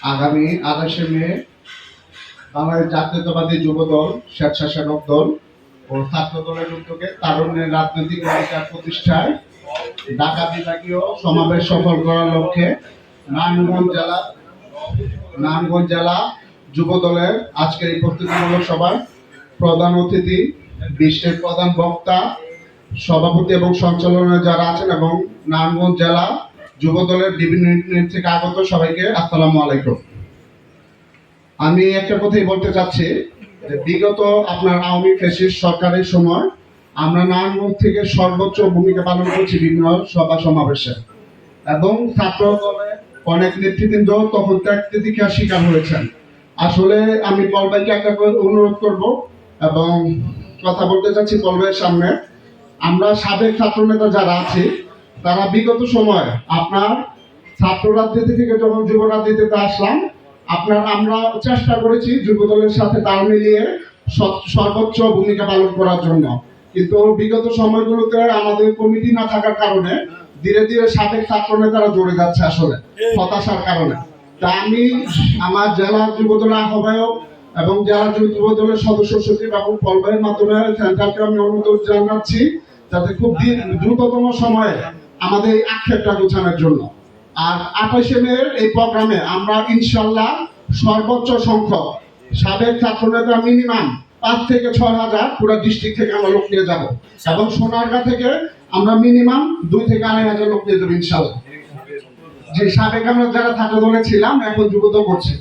আগামী ২৮শে মে বাংলাদেশ জাতীয়তাবাদী যুব দল, স্বেচ্ছাসেবক দল ও ছাত্র দলের উদ্যোগে তারুণ্যের রাজনৈতিক অধিকার প্রতিষ্ঠায় ঢাকা বিভাগীয় সমাবেশ সফল করার লক্ষ্যে নারায়ণগঞ্জ জেলা যুব দলের আজকের এই প্রস্তুতিমূলক সভার প্রধান অতিথি, বিশ্বের প্রধান বক্তা, সভাপতি এবং সঞ্চালনে যারা আছেন এবং নারায়ণগঞ্জ জেলা যুব দলের বিভিন্ন ইউনিট থেকে আগত সবাইকে আসসালামু আলাইকুম। আমি একটা কথাই বলতে চাচ্ছি যে বিগত আপনার আওয়ামী ফ্যাসিস্ট সরকারের সময় আমরা নারায়ণগঞ্জ থেকে সর্বোচ্চ ভূমিকা পালন করছি বিভিন্ন সভা সমাবেশে, এবং ছাত্র দলের অনেক নেতৃবৃন্দ তখন ত্যাগ তিতিক্ষার শিকার হয়েছেন। আসলে আমি পল ভাইকে একটা অনুরোধ করব এবং কথা বলতে চাচ্ছি পল ভাইয়ের সামনে। আমরা সাবেক ছাত্র নেতা যারা আছি তারা বিগত সময় আপনার ছাত্র রাজনীতি থেকে যখন যুব রাজনীতিতে আসলাম, আমরা চেষ্টা করেছি যুব দলের সাথে তাল মিলিয়ে সর্বোচ্চ ভূমিকা পালন করার জন্য, কিন্তু বিগত সময়গুলোতে আমাদের কমিটি না থাকার কারণে ধীরে ধীরে সাবেক ছাত্র নেতারা জড়ে যাচ্ছে আসলে হতাশার কারণে। তা আমি আমার জেলা যুব দলের আহ্বায়ক এবং জেলা যুব দলের সদস্য সচিব এবং পল ভাইয়ের মাধ্যমে সেন্ট্রালকে আমি অনুরোধ জানাচ্ছি যাতে খুব দ্রুততম সময়ে আমাদের এই আক্ষেপটা গোছানোর জন্য। আর ২৮শে মে এই প্রোগ্রামে আমরা ইনশাল্লাহ সর্বোচ্চ সংখ্যক সাবেক ছাত্র নেতা মিনিমাম ৫ থেকে ৬,০০০ পুরো ডিস্ট্রিক্ট থেকে আমরা লোক নিয়ে যাব, এবং সোনারগাঁ থেকে আমরা মিনিমাম ২ থেকে ২,৫০০ লোক নিয়ে যাবো ইনশাল্লাহ। যে সাবেক আমরা যারা ছাত্র দলে ছিলাম এখন যুব দল করছি।